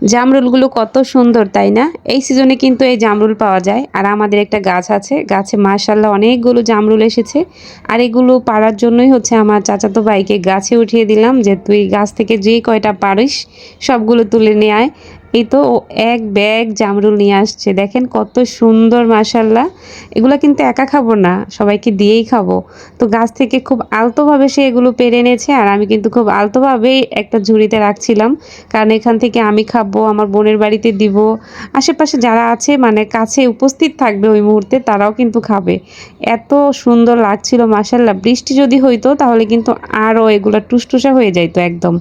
জামরুলগুলো কত সুন্দর তাই না? এই সিজনে কিন্তু এই জামরুল পাওয়া যায়। আর আমাদের একটা গাছ আছে। গাছে মাশাআল্লাহ অনেকগুলো জামরুল এসেছে। আর এগুলো পাড়ার জন্যই হচ্ছে আমার চাচাতো ভাইকে গাছে উঠিয়ে দিলাম যে, "তুই গাছ থেকে যে কয়টা পারিস সবগুলো তুলে নিয়ে আয়।" এই তো ও এক ব্যাগ জামরুল নিয়ে আসছে। দেখেন কত সুন্দর মাশাআল্লাহ। এগুলা কিন্তু একা খাবো না, সবাইকে দিয়েই খাবো। তো গাছ থেকে খুব আলতোভাবে সে এগুলো পেড়ে এনেছে আর আমি কিন্তু খুব আলতোভাবেই একটা ঝুড়িতে রাখছিলাম। কারণ এখান থেকে আমি খাবো, আমার বোনের বাড়িতে দিব। আশেপাশে যারা আছে মানে কাছে উপস্থিত থাকবে ওই মুহূর্তে তারাও কিন্তু খাবে। এত সুন্দর লাগছিল মাশাআল্লাহ। বৃষ্টি যদি হইতো তাহলে কিন্তু আরো এগুলা টুসটুসা হয়ে যাইতো একদম।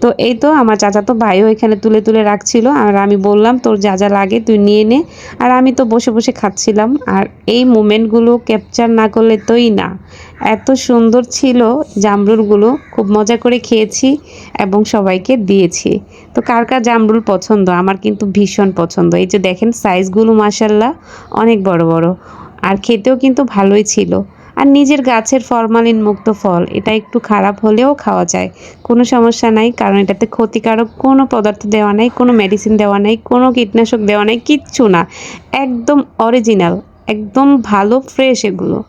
তো এই তো আমার চাচাতো ভাইও এখানে তুলে, তুলে রাখছিল। আর আমি বললাম, "তোর যা, যা লাগে তুই নিয়ে নে।" আর আমি তো বসে, বসে খাচ্ছিলাম। আর এই মোমেন্টগুলো ক্যাপচার না করলে তোই না। এত সুন্দর ছিল জামরুলগুলো। খুব মজা করে খেয়েছি এবং সবাইকে দিয়েছি। তো কার, কার জামরুল পছন্দ? আমার কিন্তু ভীষণ পছন্দ। এই যে দেখেন সাইজগুলো মাশাআল্লাহ অনেক বড়, বড়। আর খেতেও কিন্তু ভালোই ছিল। আর নিজের গাছের ফরমালিন মুক্ত ফল এটা একটু খারাপ হলেও খাওয়া যায়। কোনো সমস্যা নাই। কারণ এটাতে ক্ষতিকারক কোনো পদার্থ দেওয়া নাই, কোনো মেডিসিন দেওয়া নাই, কোনো কীটনাশক দেওয়া নাই, কিচ্ছু না। একদম অরিজিনাল, একদম ভালো ফ্রেশ এগুলো।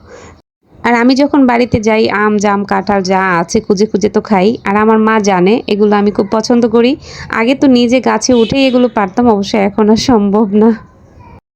আর আমি যখন বাড়িতে যাই আম, জাম, কাঁঠাল যা আছে খুঁজে, খুঁজে তো খাই। আর আমার মা জানে এগুলো আমি খুব পছন্দ করি। আগে তো নিজে গাছে উঠেই এগুলো পারতাম, অবশ্য এখন আর সম্ভব না।